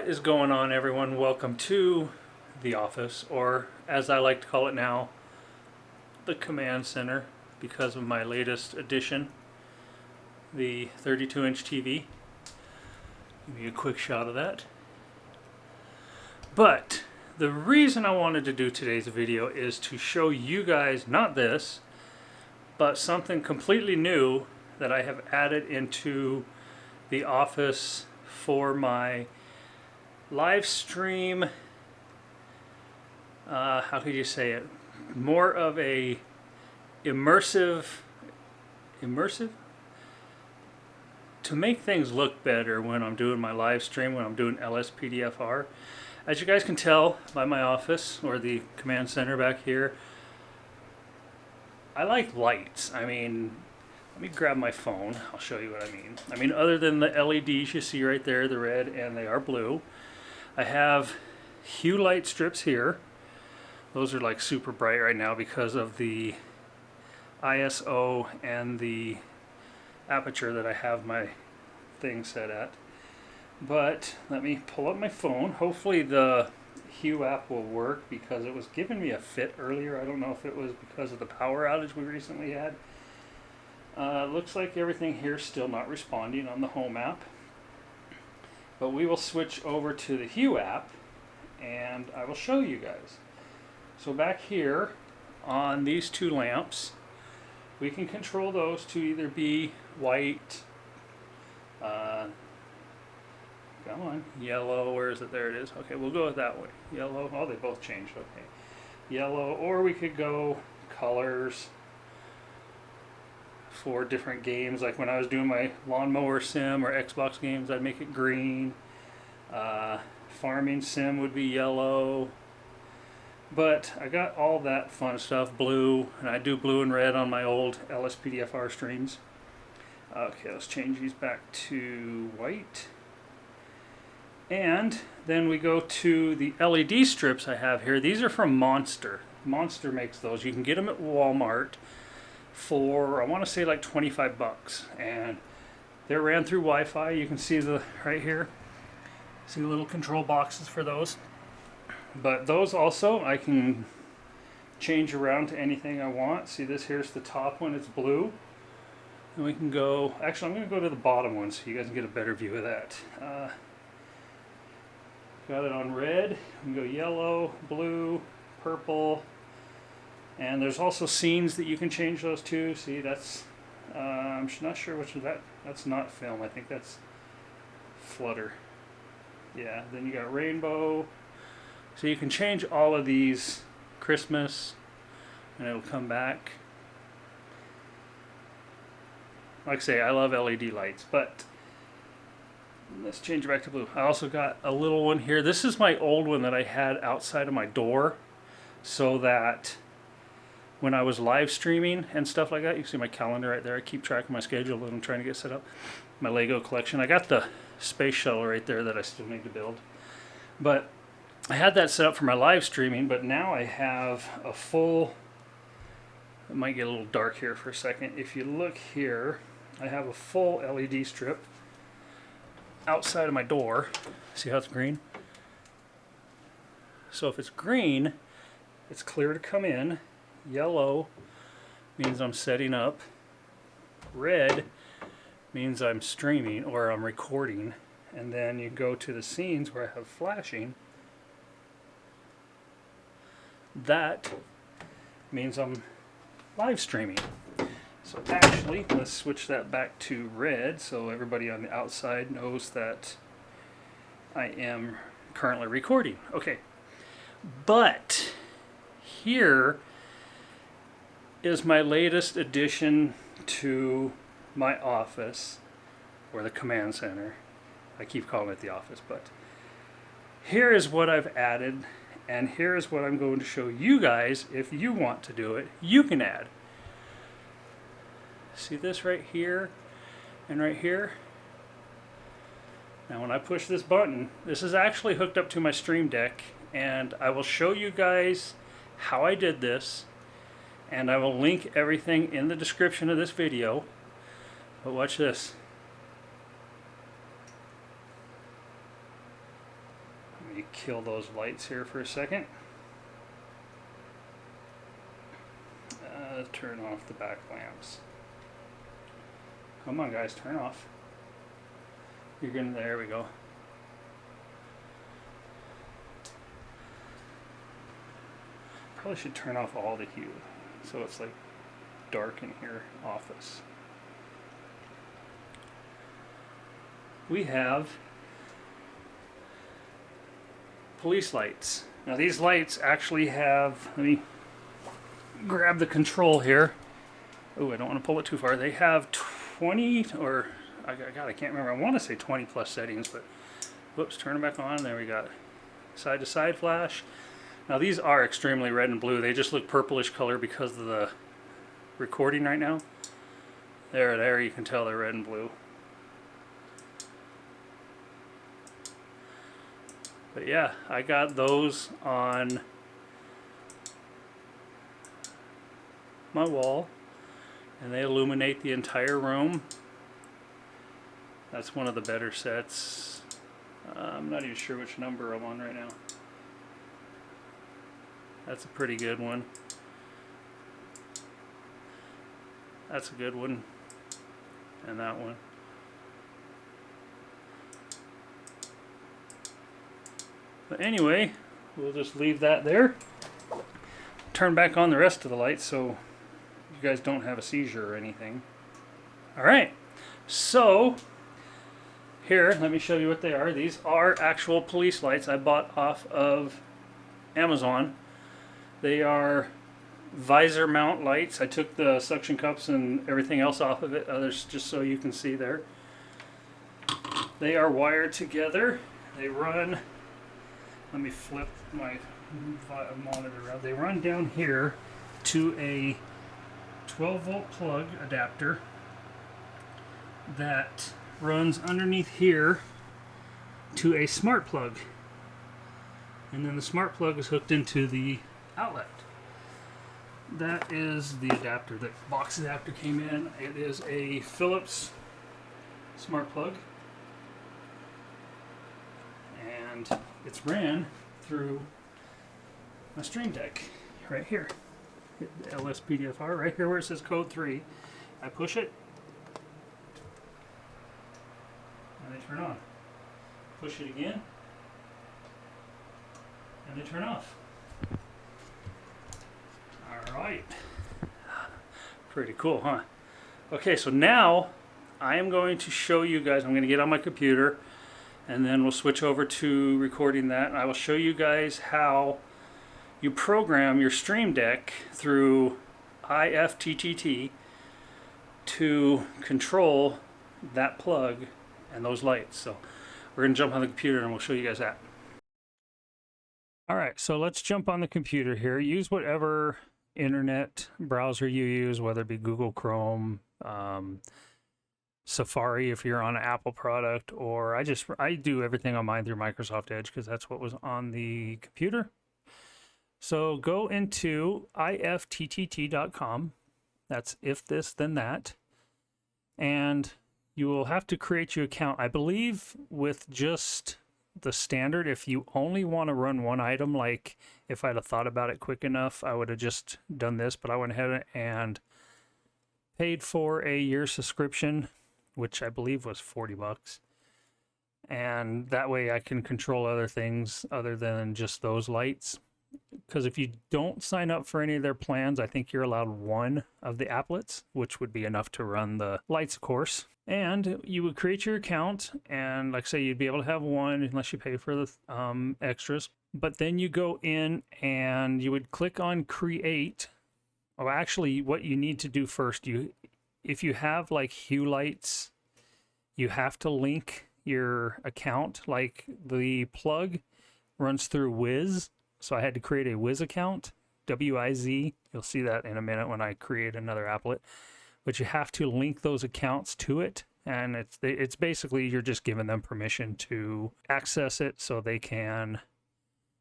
is going on, everyone? Welcome to the office, or as I like to call it now, the command center, because of my latest addition, the 32-inch TV. Give you a quick shot of that. But the reason I wanted to do today's video is to show you guys not this, but something completely new that I have added into the office for my live stream. How could you say it? More of a immersive to make things look better when I'm doing my live stream, when I'm doing LSPDFR. As you guys can tell by my office or the command center back here, I like lights. I mean, let me grab my phone. I'll show you what I mean. I mean, other than the LEDs you see right there, the red and they are blue, I have hue light strips here. Those are like super bright right now because of the ISO and the aperture that I have my thing set at. But let me pull up my phone. Hopefully the Hue app will work because it was giving me a fit earlier. I don't know if it was because of the power outage we recently had. Looks like everything here is still not responding on the Home app. But we will switch over to the Hue app and I will show you guys. So back here on these two lamps, we can control those to either be white, come on, yellow, where is it? There it is. Okay, we'll go with that way. Yellow, oh, they both changed, okay. Yellow, or we could go colors for different games. Like when I was doing my lawnmower sim or Xbox games, I'd make it green. Farming sim would be yellow. But I got all that fun stuff, blue, and I do blue and red on my old LSPDFR streams. Okay, let's change these back to white. And then we go to the LED strips I have here. These are from Monster. Monster makes those. You can get them at Walmart for, I want to say like 25 bucks. And they're ran through Wi-Fi. You can see the right here. See the little control boxes for those. But those also I can change around to anything I want. See, this here's the top one, it's blue. And we can go, actually I'm going to go to the bottom one so you guys can get a better view of that. Got it on red, we can go yellow, blue, purple, and there's also scenes that you can change those to. See, that's, I'm not sure which is that, that's not film, I think that's Flutter. Yeah, then you got rainbow. So you can change all of these, Christmas, and it'll come back. Like I say, I love LED lights, but let's change it back to blue. I also got a little one here. This is my old one that I had outside of my door so that when I was live streaming and stuff like that, you can see my calendar right there. I keep track of my schedule that I'm trying to get set up. My Lego collection. I got the space shuttle right there that I still need to build. But I had that set up for my live streaming, but now I have a full, it might get a little dark here for a second. If you look here, I have a full LED strip outside of my door. See how it's green? So if it's green, it's clear to come in. Yellow means I'm setting up. Red means I'm streaming or I'm recording. And then you go to the scenes where I have flashing. That means I'm live streaming. So actually, let's switch that back to red so everybody on the outside knows that I am currently recording. Okay, but here is my latest addition to my office, or the command center. I keep calling it the office, but here is what I've added, and here is what I'm going to show you guys. If you want to do it, you can add. See this right here and right here? Now when I push this button, this is actually hooked up to my Stream Deck, and I will show you guys how I did this, and I will link everything in the description of this video. But watch this. kill those lights here for a second. Turn off the back lamps. Come on guys, turn off. You're gonna, there we go. Probably should turn off all the hue so it's like dark in here office. We have police lights. Now these lights actually have, let me grab the control here. Oh, I don't want to pull it too far. They have 20 or, God, I can't remember. I want to say 20 plus settings, but whoops, turn it back on. There we got side to side flash. Now these are extremely red and blue. They just look purplish color because of the recording right now. There you can tell they're red and blue. But yeah, I got those on my wall and they illuminate the entire room. That's one of the better sets. I'm not even sure which number I'm on right now. That's a pretty good one. That's a good one. And that one. But anyway, we'll just leave that there. Turn back on the rest of the lights so you guys don't have a seizure or anything. Alright, so here, let me show you what they are. These are actual police lights I bought off of Amazon. They are visor mount lights. I took the suction cups and everything else off of it, others just so you can see there. They are wired together. They run, let me flip my monitor around. They run down here to a 12 volt plug adapter that runs underneath here to a smart plug. And then the smart plug is hooked into the outlet. That is the adapter. The box adapter came in. It is a Philips smart plug. And it's ran through my Stream Deck right here. Hit the LSPDFR right here where it says code 3. I push it and they turn on. Push it again and they turn off. Alright. Pretty cool, huh? Okay, so now I am going to show you guys, I'm going to get on my computer and then we'll switch over to recording that. And I will show you guys how you program your Stream Deck through IFTTT to control that plug and those lights. So we're going to jump on the computer and we'll show you guys that. Alright, so let's jump on the computer here. Use whatever internet browser you use, whether it be Google Chrome, Safari if you're on an Apple product, or I do everything on mine through Microsoft Edge because that's what was on the computer. So go into ifttt.com. That's if this then that, and you will have to create your account. I believe with just the standard, if you only want to run one item, like if I'd have thought about it quick enough, I would have just done this, but I went ahead and paid for a year subscription, which I believe was $40. And that way I can control other things other than just those lights. Because if you don't sign up for any of their plans, I think you're allowed one of the applets, which would be enough to run the lights, of course. And you would create your account, and like I say, you'd be able to have one unless you pay for the extras. But then you go in and you would click on create. Oh, actually, what you need to do first, if you have like hue lights, you have to link your account. Like the plug runs through Wiz. So I had to create a Wiz account, W-I-Z. You'll see that in a minute when I create another applet. But you have to link those accounts to it. And it's basically you're just giving them permission to access it so they can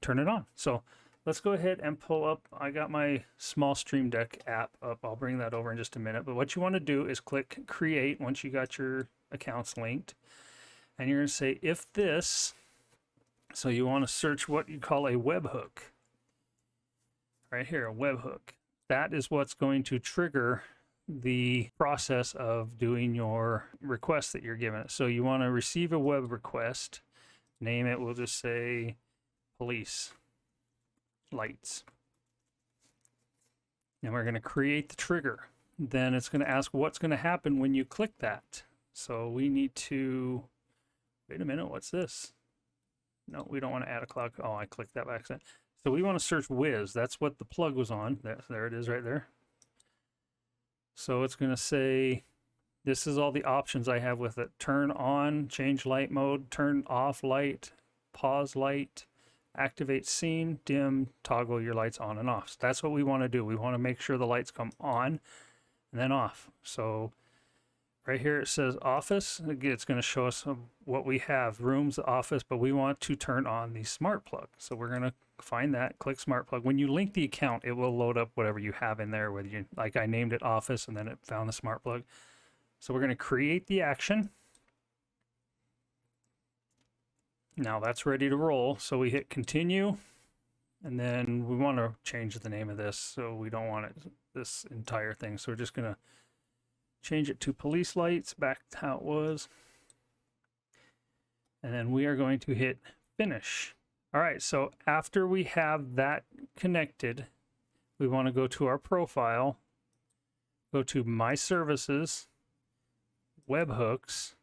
turn it on. So let's go ahead and pull up. I got my small Stream Deck app up. I'll bring that over in just a minute. But what you want to do is click create once you got your accounts linked. And you're going to say if this, So you want to search what you call a webhook. Right here, a webhook. That is what's going to trigger the process of doing your request that you're given it. So you want to receive a web request, name it, we'll just say police lights. And we're going to create the trigger. Then it's going to ask what's going to happen when you click that. So we need to, wait a minute, what's this? No, we don't want to add a cloud. Oh, I clicked that by accident. So we want to search Wiz. That's what the plug was on. There it is right there. So it's going to say, this is all the options I have with it. Turn on, change light mode, turn off light, pause light, activate scene, dim, toggle your lights on and off. So that's what we want to do. We want to make sure the lights come on and then off. So right here it says office. It's going to show us what we have, rooms, office, but we want to turn on the smart plug. So we're going to find that, click smart plug. When you link the account, it will load up whatever you have in there. Whether you, like I named it office and then it found the smart plug. So we're going to create the action. Now that's ready to roll. So we hit continue, and then we want to change the name of this. So we don't want it, this entire thing. So we're just going to change it to police lights, back to how it was. And then we are going to hit finish. All right, so after we have that connected, we want to go to our profile, go to My Services, Webhooks,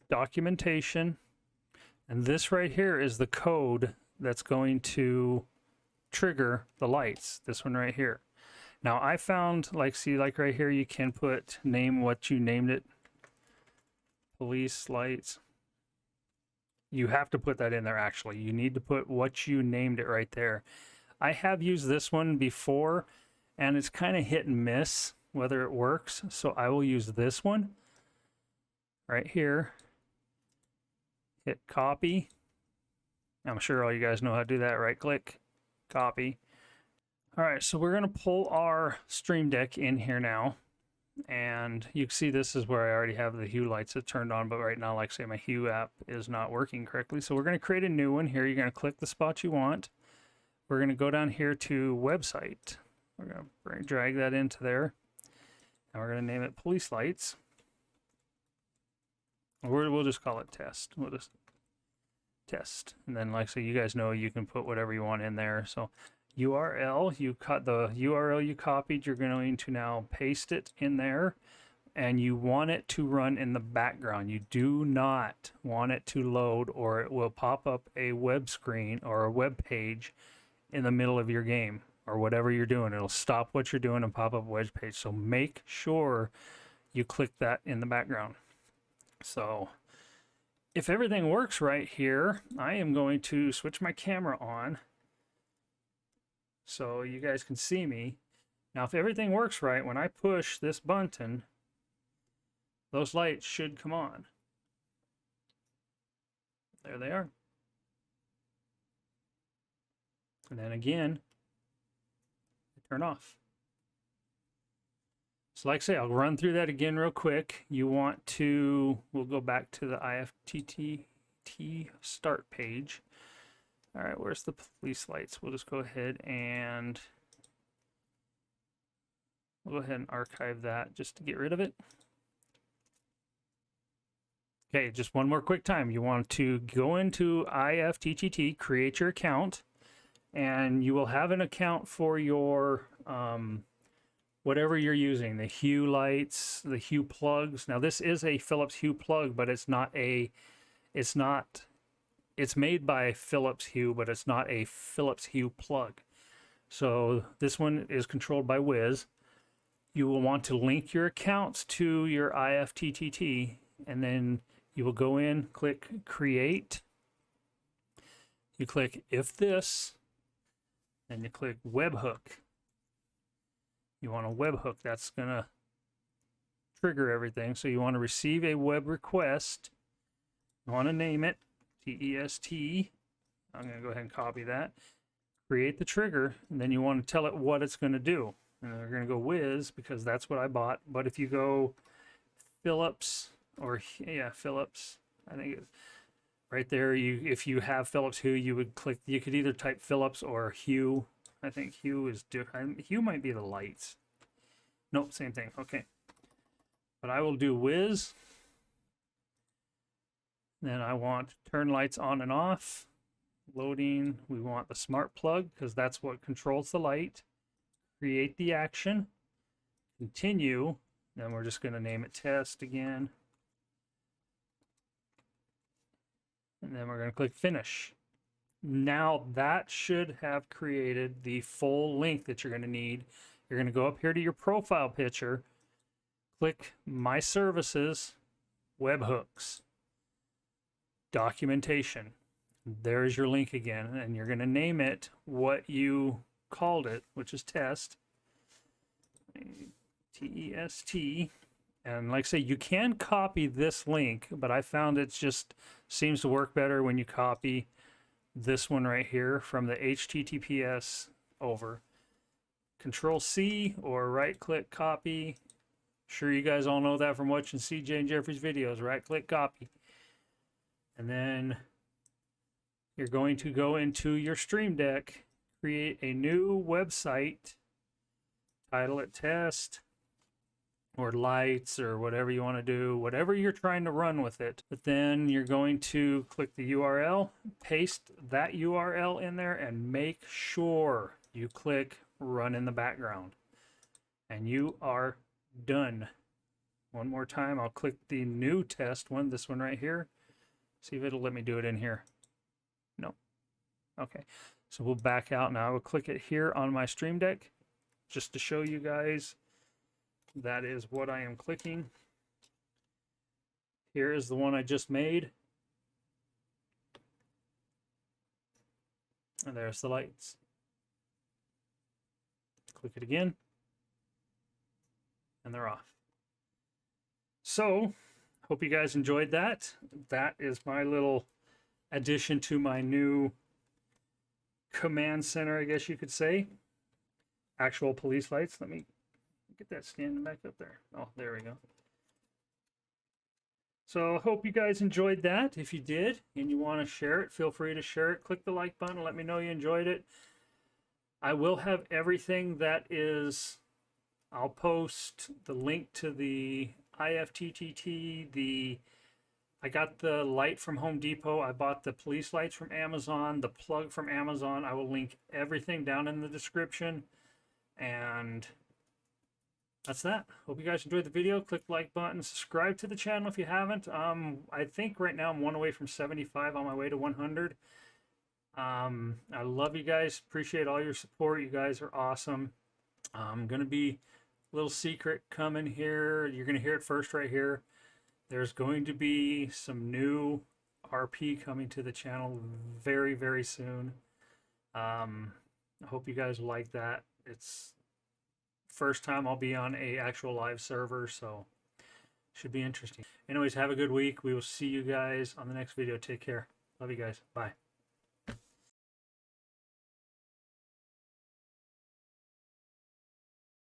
Documentation, and this right here is the code that's going to trigger the lights, this one right here. Now I found, like, see, like right here, you can put name what you named it, police lights. You have to put that in there actually. You need to put what you named it right there. I have used this one before and it's kind of hit and miss whether it works. So I will use this one right here. Hit copy. I'm sure all you guys know how to do that. Right click, copy. All right, so we're going to pull our Stream Deck in here now. And you can see this is where I already have the Hue lights that turned on, but right now, like I say, my Hue app is not working correctly. So we're going to create a new one here. You're going to click the spot you want. We're going to go down here to website. We're going to drag that into there. And we're going to name it Police Lights. We'll just call it test. We'll just test. And then, like I say, you guys know you can put whatever you want in there. So URL, you cut the URL you copied, you're going to now paste it in there, and you want it to run in the background. You do not want it to load, or it will pop up a web screen or a web page in the middle of your game or whatever you're doing. It'll stop what you're doing and pop up a web page. So make sure you click that in the background. So if everything works right here, I am going to switch my camera on so you guys can see me. Now, if everything works right, when I push this button, those lights should come on. There they are. And then again, they turn off. So like I say, I'll run through that again real quick. You want to, we'll go back to the IFTTT start page. All right, where's the police lights? We'll just go ahead and archive that just to get rid of it. Okay, just one more quick time. You want to go into IFTTT, create your account, and you will have an account for your whatever you're using, the Hue lights, the Hue plugs. Now this is a Philips Hue plug, but it's made by Philips Hue, but it's not a Philips Hue plug. So this one is controlled by Wiz. You will want to link your accounts to your IFTTT, and then you will go in, click create. You click if this, and you click webhook. You want a webhook. That's going to trigger everything. So you want to receive a web request. You want to name it TEST. I'm going to go ahead and copy that. Create the trigger, and then you want to tell it what it's going to do. And we're going to go Wiz because that's what I bought. But if you go Philips, or yeah, Philips, I think it's right there. If you have Philips Hue, you would click. You could either type Philips or Hue. I think Hue is different. Hue might be the lights. Nope, same thing. Okay, but I will do Whiz. Then I want turn lights on and off. Loading. We want the smart plug because that's what controls the light. Create the action. Continue. Then we're just going to name it test again. And then we're going to click finish. Now that should have created the full link that you're going to need. You're going to go up here to your profile picture, click My Services, Webhooks, Documentation. There's your link again, and you're going to name it what you called it, which is test. T-E-S-T. And like I say, you can copy this link, but I found it just seems to work better when you copy this one right here from the HTTPS over. Control C or right click copy. Sure, you guys all know that from watching CJ and Jeffrey's videos. Right click copy. And then you're going to go into your Stream Deck, create a new website, title it test, or lights, or whatever you want to do, whatever you're trying to run with it. But then you're going to click the URL, paste that URL in there, and make sure you click run in the background. And you are done. One more time, I'll click the new test one, this one right here. See if it'll let me do it in here. No. Okay, so we'll back out now. I will click it here on my Stream Deck just to show you guys that is what I am clicking. Here is the one I just made. And there's the lights. Click it again. And they're off. So, hope you guys enjoyed that. That is my little addition to my new command center, I guess you could say. Actual police lights. Let me get that standing back up there. Oh, there we go. So I hope you guys enjoyed that. If you did and you want to share it, feel free to share it. Click the like button. Let me know you enjoyed it. I will have everything that is, I'll post the link to the IFTTT, I got the light from Home Depot. I bought the police lights from Amazon, the plug from Amazon. I will link everything down in the description. And that's that. Hope you guys enjoyed the video. Click the like button. Subscribe to the channel if you haven't. I think right now I'm one away from 75, on my way to 100. I love you guys. Appreciate all your support. You guys are awesome. I'm going to be a little secret coming here. You're going to hear it first right here. There's going to be some new RP coming to the channel very, very soon. I hope you guys like that. It's first time I'll be on a actual live server, so should be interesting. Anyways, have a good week. We will see you guys on the next video. Take care. Love you guys. Bye.